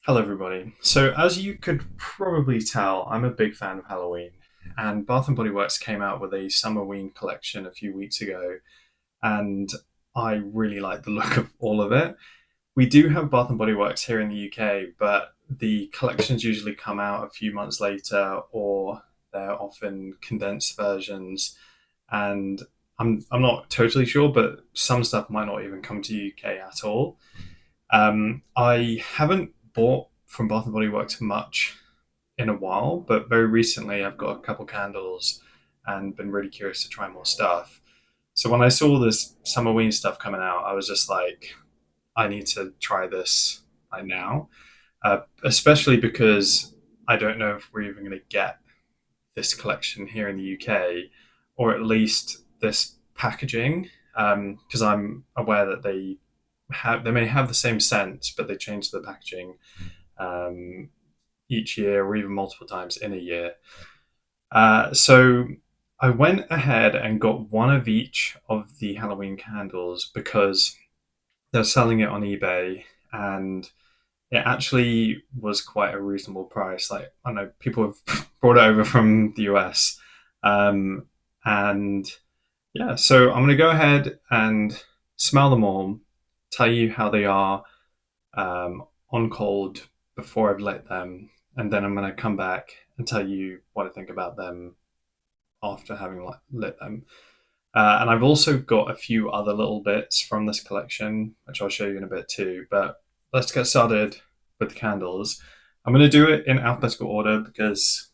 Hello, everybody. So, as you could probably tell, I'm a big fan of Halloween, and Bath and Body Works came out with a Summerween collection a few weeks ago, and I really like the look of all of it. We do have Bath and Body Works here in the UK, but the collections usually come out a few months later, or they're often condensed versions, and I'm not totally sure, but some stuff might not even come to UK at all. I haven't bought from Bath and Body Works much in a while, but very recently I've got a couple candles and been really curious to try more stuff. So when I saw this Summerween stuff coming out, I was just like, I need to try this right now, especially because I don't know if we're even going to get this collection here in the UK, or at least this packaging, because I'm aware that they may have the same scent, but they change the packaging um, each year or even multiple times in a year. So I went ahead and got one of each of the Halloween candles because they're selling it on eBay, and it actually was quite a reasonable price. Like, I know people have brought it over from the US. And yeah, so I'm going to go ahead and smell them all, tell you how they are on cold before I've lit them, and then I'm going to come back and tell you what I think about them after having lit them. And I've also got a few other little bits from this collection, which I'll show you in a bit too. But let's get started with the candles. I'm going to do it in alphabetical order because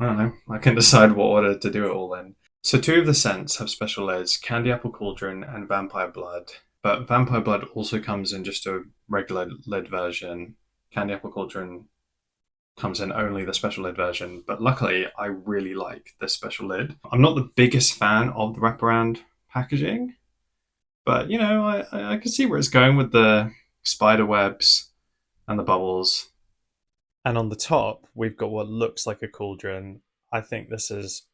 I don't know, I can decide what order to do it all in. So two of the scents have special lids, Candy Apple Cauldron and Vampire Blood. But Vampire Blood also comes in just a regular lid version. Candy Apple Cauldron comes in only the special lid version, but luckily I really like this special lid. I'm not the biggest fan of the wraparound packaging, but you know, I can see where it's going with the spider webs and the bubbles. And on the top, we've got what looks like a cauldron. I think this is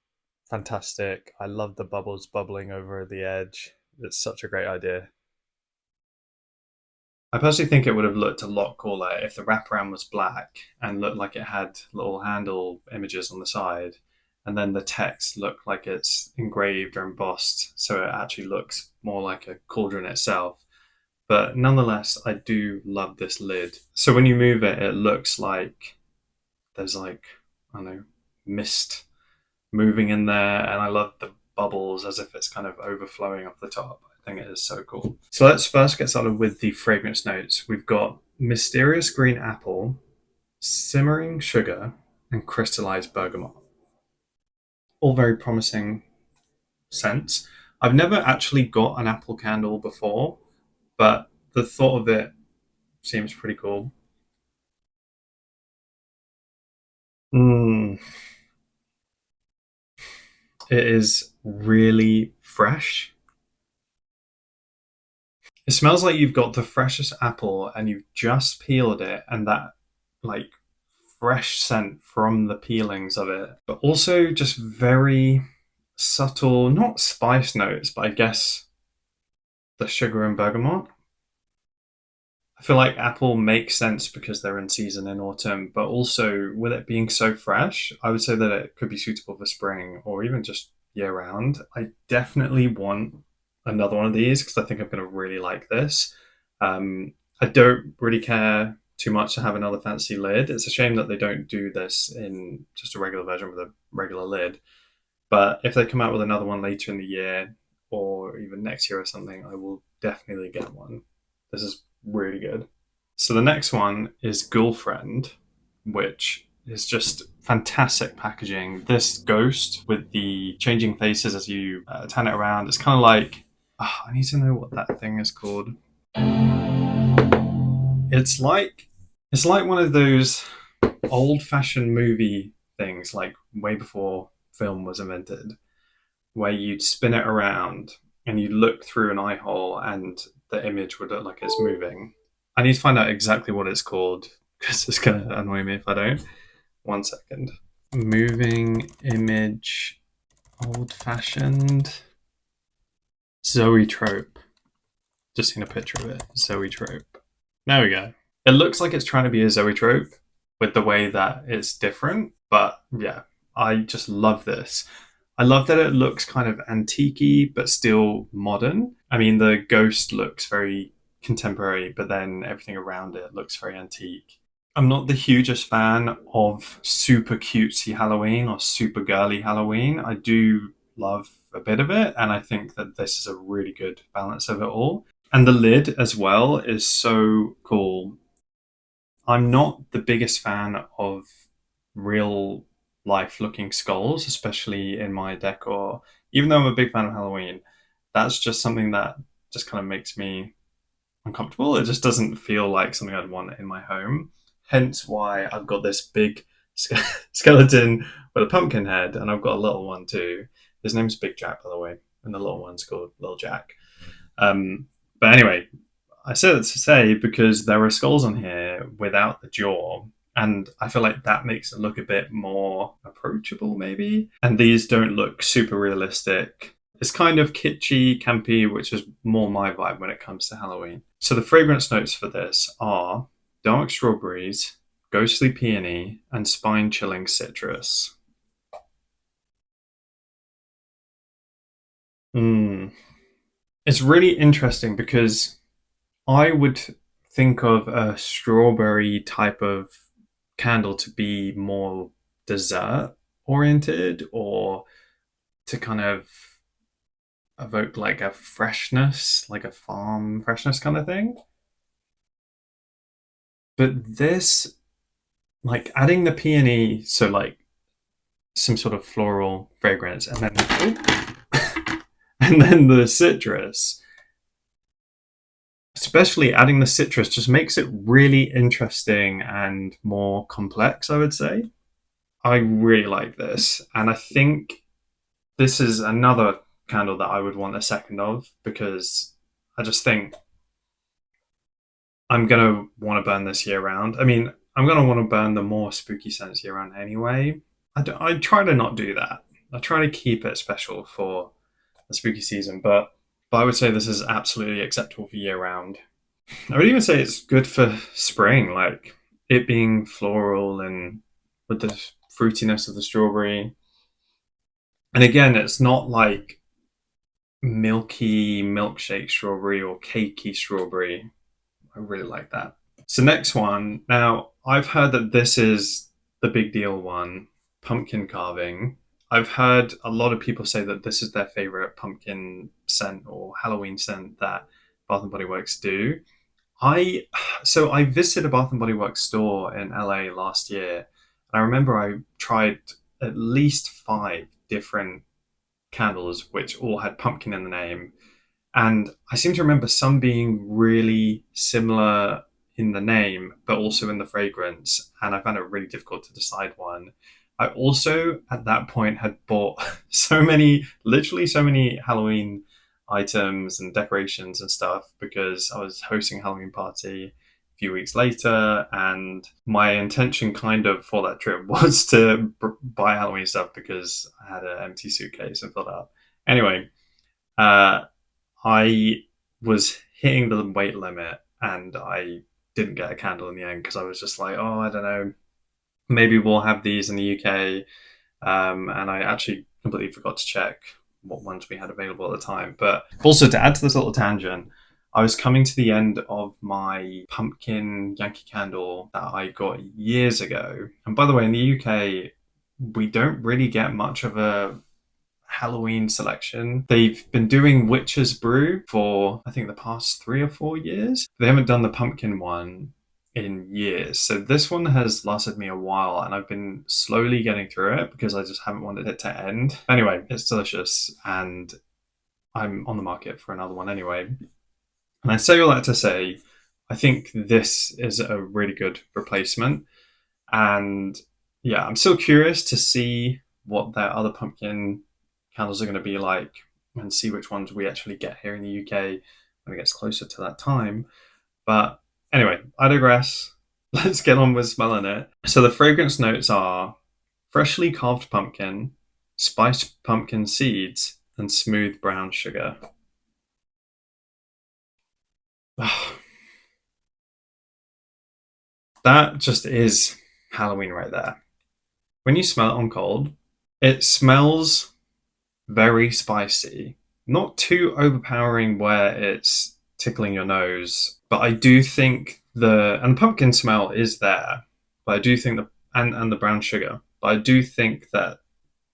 fantastic. I love the bubbles bubbling over the edge. It's such a great idea. I personally think it would have looked a lot cooler if the wraparound was black and looked like it had little handle images on the side, and then the text looked like it's engraved or embossed, so it actually looks more like a cauldron itself. But nonetheless, I do love this lid. So when you move it, it looks like there's like, I don't know, mist moving in there, and I love the bubbles as if it's kind of overflowing off the top. I think it is so cool. So let's first get started with the fragrance notes. We've got mysterious green apple, simmering sugar, and crystallized bergamot. All very promising scents. I've never actually got an apple candle before, but the thought of it seems pretty cool. Mm, it is really fresh. It smells like you've got the freshest apple and you've just peeled it, and that like fresh scent from the peelings of it, but also just very subtle, not spice notes, but I guess the sugar and bergamot. I feel like apple makes sense because they're in season in autumn, but also with it being so fresh, I would say that it could be suitable for spring or even just year round. I definitely want another one of these because I think I'm going to really like this. I don't really care too much to have another fancy lid. It's a shame that they don't do this in just a regular version with a regular lid. But if they come out with another one later in the year or even next year or something, I will definitely get one. This is really good. So the next one is Ghoul Friend, which is just fantastic packaging. This ghost with the changing faces as you turn it around, it's kind of like, I need to know what that thing is called. It's like one of those old-fashioned movie things, like way before film was invented, where you'd spin it around and you'd look through an eye hole and the image would look like it's moving. I need to find out exactly what it's called because it's going to annoy me if I don't. One second. Moving image, old fashioned. Zoetrope. Just seen a picture of it. Zoetrope. There we go. It looks like it's trying to be a zoetrope with the way that it's different, but yeah, I just love this. I love that it looks kind of antique but still modern. I mean, the ghost looks very contemporary, but then everything around it looks very antique. I'm not the hugest fan of super cutesy Halloween or super girly Halloween. I do love a bit of it, and I think that this is a really good balance of it all. And the lid as well is so cool. I'm not the biggest fan of real life looking skulls, especially in my decor. Even though I'm a big fan of Halloween, that's just something that just kind of makes me uncomfortable. It just doesn't feel like something I'd want in my home. Hence why I've got this big skeleton with a pumpkin head, and I've got a little one too. His name's Big Jack, by the way, and the little one's called Little Jack. But anyway, I say that to say because there are skulls on here without the jaw, and I feel like that makes it look a bit more approachable, maybe. And these don't look super realistic. It's kind of kitschy, campy, which is more my vibe when it comes to Halloween. So the fragrance notes for this are dark strawberries, ghostly peony, and spine chilling citrus. Mm. It's really interesting because I would think of a strawberry type of candle to be more dessert oriented or to kind of evoke like a freshness, like a farm freshness kind of thing. But this, like adding the peony, so like some sort of floral fragrance, and then and then the citrus, especially adding the citrus, just makes it really interesting and more complex, I would say. I really like this, and I think this is another candle that I would want a second of because I just think I'm gonna want to burn this year round. I mean, I'm gonna want to burn the more spooky scents year round anyway. I try to not do that. I try to keep it special for the spooky season, but I would say this is absolutely acceptable for year round. I would even say it's good for spring, like it being floral and with the fruitiness of the strawberry. And again, it's not like milky milkshake strawberry or cakey strawberry. I really like that. So next one. Now I've heard that this is the big deal one, pumpkin carving. I've heard a lot of people say that this is their favorite pumpkin scent or Halloween scent that Bath and Body Works do. I I visited a Bath and Body Works store in LA last year, and I remember I tried at least five different candles which all had pumpkin in the name. And I seem to remember some being really similar in the name, but also in the fragrance. And I found it really difficult to decide one. I also, at that point, had bought so many, literally so many Halloween items and decorations and stuff because I was hosting a Halloween party a few weeks later. And my intention, kind of, for that trip was to buy Halloween stuff because I had an empty suitcase and filled up. Anyway, uh, I was hitting the weight limit and I didn't get a candle in the end because I was just like, oh, I don't know, maybe we'll have these in the UK. And I actually completely forgot to check what ones we had available at the time. But also, to add to this little tangent, I was coming to the end of my pumpkin Yankee candle that I got years ago. And by the way, in the UK, we don't really get much of a Halloween selection. They've been doing Witch's Brew for, I think, the past 3 or 4 years. They haven't done the pumpkin one in years. So this one has lasted me a while and I've been slowly getting through it because I just haven't wanted it to end. Anyway, it's delicious and I'm on the market for another one anyway. And I say all that to say, I think this is a really good replacement. And yeah, I'm still curious to see what their other pumpkin candles are going to be like and see which ones we actually get here in the UK when it gets closer to that time. But anyway, I digress. Let's get on with smelling it. So the fragrance notes are freshly carved pumpkin, spiced pumpkin seeds, and smooth brown sugar. That just is Halloween right there. When you smell it on cold, it smells very spicy. Not too overpowering where it's tickling your nose, but I do think the pumpkin smell is there. But I do think and the brown sugar. But I do think that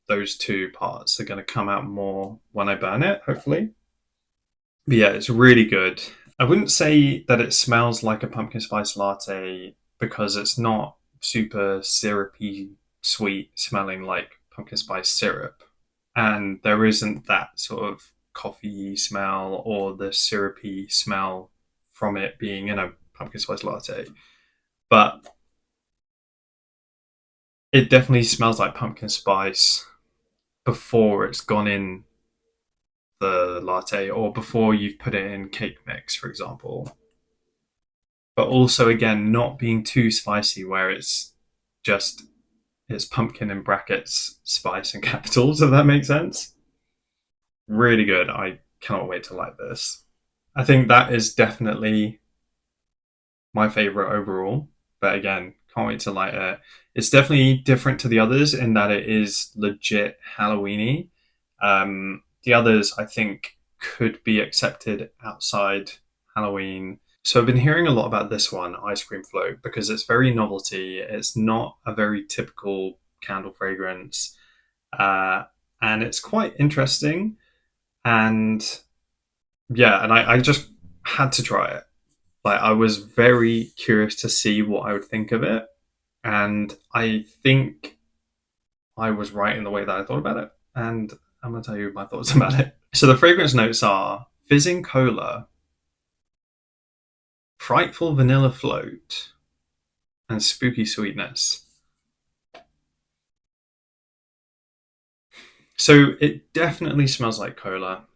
those two parts are going to come out more when I burn it, hopefully. But yeah, it's really good. I wouldn't say that it smells like a pumpkin spice latte because it's not super syrupy sweet smelling like pumpkin spice syrup. And there isn't that sort of coffee smell or the syrupy smell from it being in a pumpkin spice latte. But it definitely smells like pumpkin spice before it's gone in the latte or before you've put it in cake mix, for example. But also, again, not being too spicy where just it's pumpkin in brackets, spice in capitals, if that makes sense. Really good. I cannot wait to like this. I think that is definitely my favorite overall. But again, can't wait to light it. It's definitely different to the others in that it is legit Halloweeny. The others, I think, could be accepted outside Halloween. So I've been hearing a lot about this one, Ice Cream Float, because it's very novelty. It's not a very typical candle fragrance, uh, and it's quite interesting. And yeah, and I just had to try it. Like I was very curious to see what I would think of it, and I think I was right in the way that I thought about it. And I'm gonna tell you my thoughts about it. So the fragrance notes are fizzing cola, frightful vanilla float, and spooky sweetness. So it definitely smells like cola.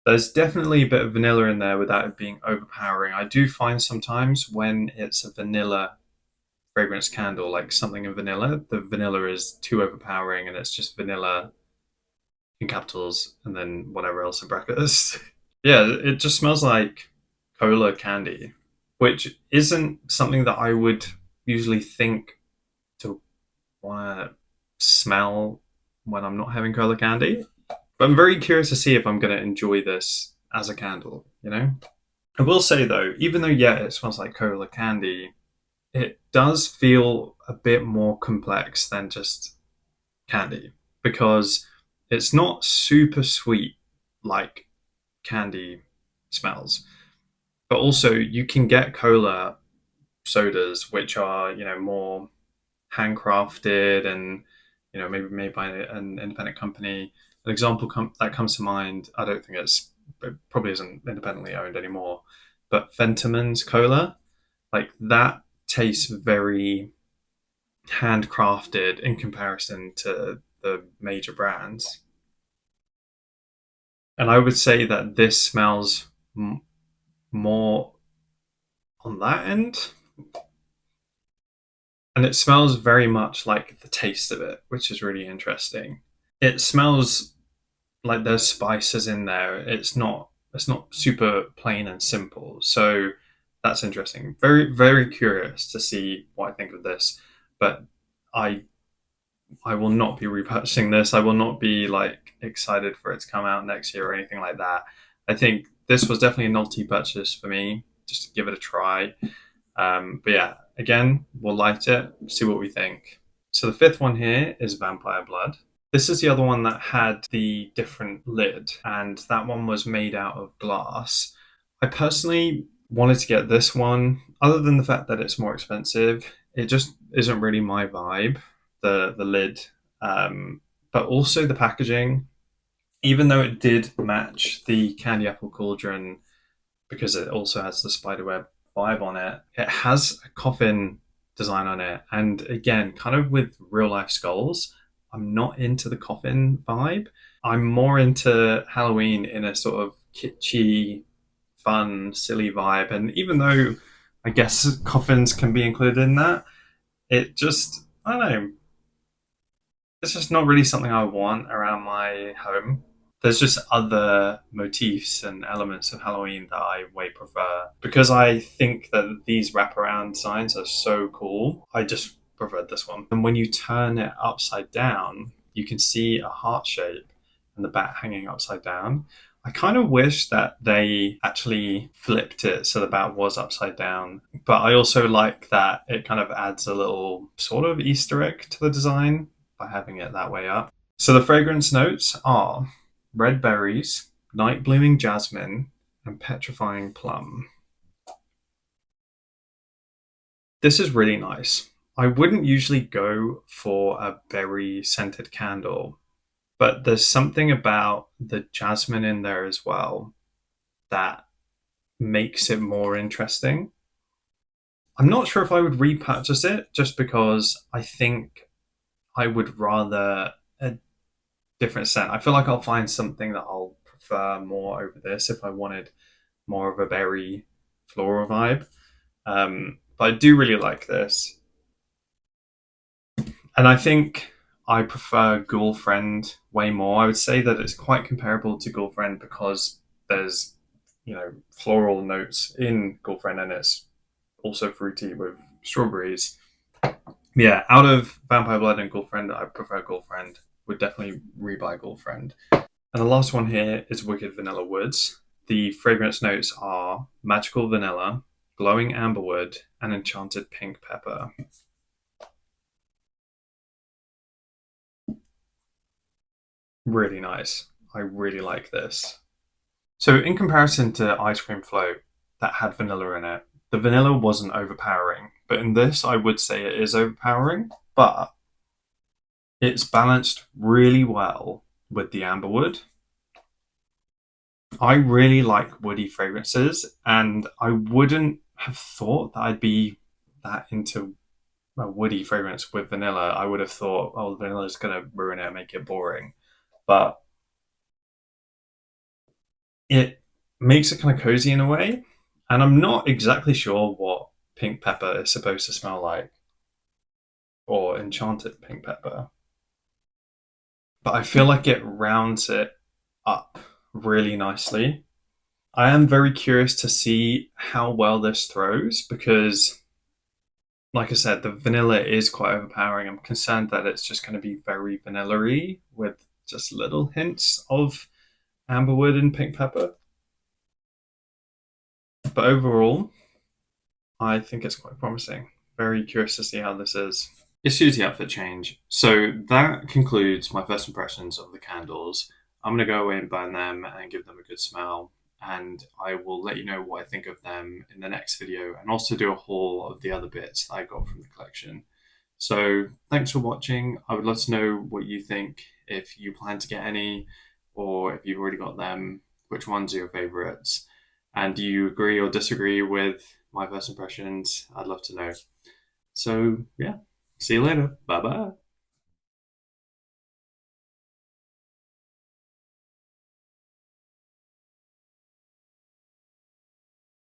There's definitely a bit of vanilla in there without it being overpowering. I do find sometimes when it's a vanilla fragrance candle, like something in vanilla, the vanilla is too overpowering and it's just vanilla in capitals and then whatever else in brackets. Yeah, it just smells like cola candy, which isn't something that I would usually think to want to smell when I'm not having cola candy. But I'm very curious to see if I'm going to enjoy this as a candle, you know? I will say though, even though, yeah, it smells like cola candy, it does feel a bit more complex than just candy because it's not super sweet like candy smells. But also, you can get cola sodas which are, more handcrafted and, maybe made by an independent company. An example that comes to mind, I don't think it probably isn't independently owned anymore, but Fentiman's cola, like that tastes very handcrafted in comparison to the major brands. And I would say that this smells more on that end. And it smells very much like the taste of it, which is really interesting. It smells like there's spices in there. It's not super plain and simple. So that's interesting. Very, very curious to see what I think of this. But I I will not be repurchasing this. I will not be like excited for it to come out next year or anything like that. I think this was definitely a novelty purchase for me, just to give it a try. But yeah, again, we'll light it, see what we think. So the fifth one here is Vampire Blood. This is the other one that had the different lid, and that one was made out of glass. I personally wanted to get this one, other than the fact that it's more expensive. It just isn't really my vibe. The lid, but also the packaging. Even though it did match the candy apple cauldron because it also has the spiderweb vibe on it, it has a coffin design on it. And again, kind of with real life skulls, I'm not into the coffin vibe. I'm more into Halloween in a sort of kitschy, fun, silly vibe. And even though I guess coffins can be included in that, it just, I don't know, it's just not really something I want around my home. there's just other motifs and elements of Halloween that I way prefer. Because I think that these wraparound signs are so cool, I just preferred this one. And when you turn it upside down, you can see a heart shape and the bat hanging upside down. I kind of wish that they actually flipped it so the bat was upside down. But I also like that it kind of adds a little sort of Easter egg to the design by having it that way up. So the fragrance notes are red berries, night blooming jasmine, and petrifying plum. This is really nice. I wouldn't usually go for a berry scented candle, but there's something about the jasmine in there as well that makes it more interesting. I'm not sure if I would repurchase it just because I think I would rather a different scent. I feel like I'll find something that I'll prefer more over this if I wanted more of a berry floral vibe. But I do really like this. And I think I prefer Ghoul Friend way more. I would say that it's quite comparable to Ghoul Friend because there's, floral notes in Ghoul Friend and it's also fruity with strawberries. Yeah, out of Vampire Blood and Ghoul Friend, I prefer Ghoul Friend. Would definitely rebuy Ghoul Friend. And the last one here is Wicked Vanilla Woods. The fragrance notes are magical vanilla, glowing amberwood, and enchanted pink pepper. Really nice. I really like this. So, in comparison to Ice Cream Float that had vanilla in it, the vanilla wasn't overpowering. But in this, I would say it is overpowering, but it's balanced really well with the amberwood. I really like woody fragrances, and I wouldn't have thought that I'd be that into a woody fragrance with vanilla. I would have thought, oh, vanilla is going to ruin it and make it boring. But it makes it kind of cozy in a way. And I'm not exactly sure what pink pepper is supposed to smell like, or enchanted pink pepper. But I feel like it rounds it up really nicely. I am very curious to see how well this throws because, like I said, the vanilla is quite overpowering. I'm concerned that it's just going to be very vanilla-y with just little hints of amberwood and pink pepper. But overall, I think it's quite promising. Very curious to see how this is. Issues the outfit change. So that concludes my first impressions of the candles. I'm going to go away and burn them and give them a good smell. And I will let you know what I think of them in the next video and also do a haul of the other bits that I got from the collection. So thanks for watching. I would love to know what you think, if you plan to get any or if you've already got them, which ones are your favorites. And do you agree or disagree with my first impressions? I'd love to know. So, yeah, see you later. Bye bye.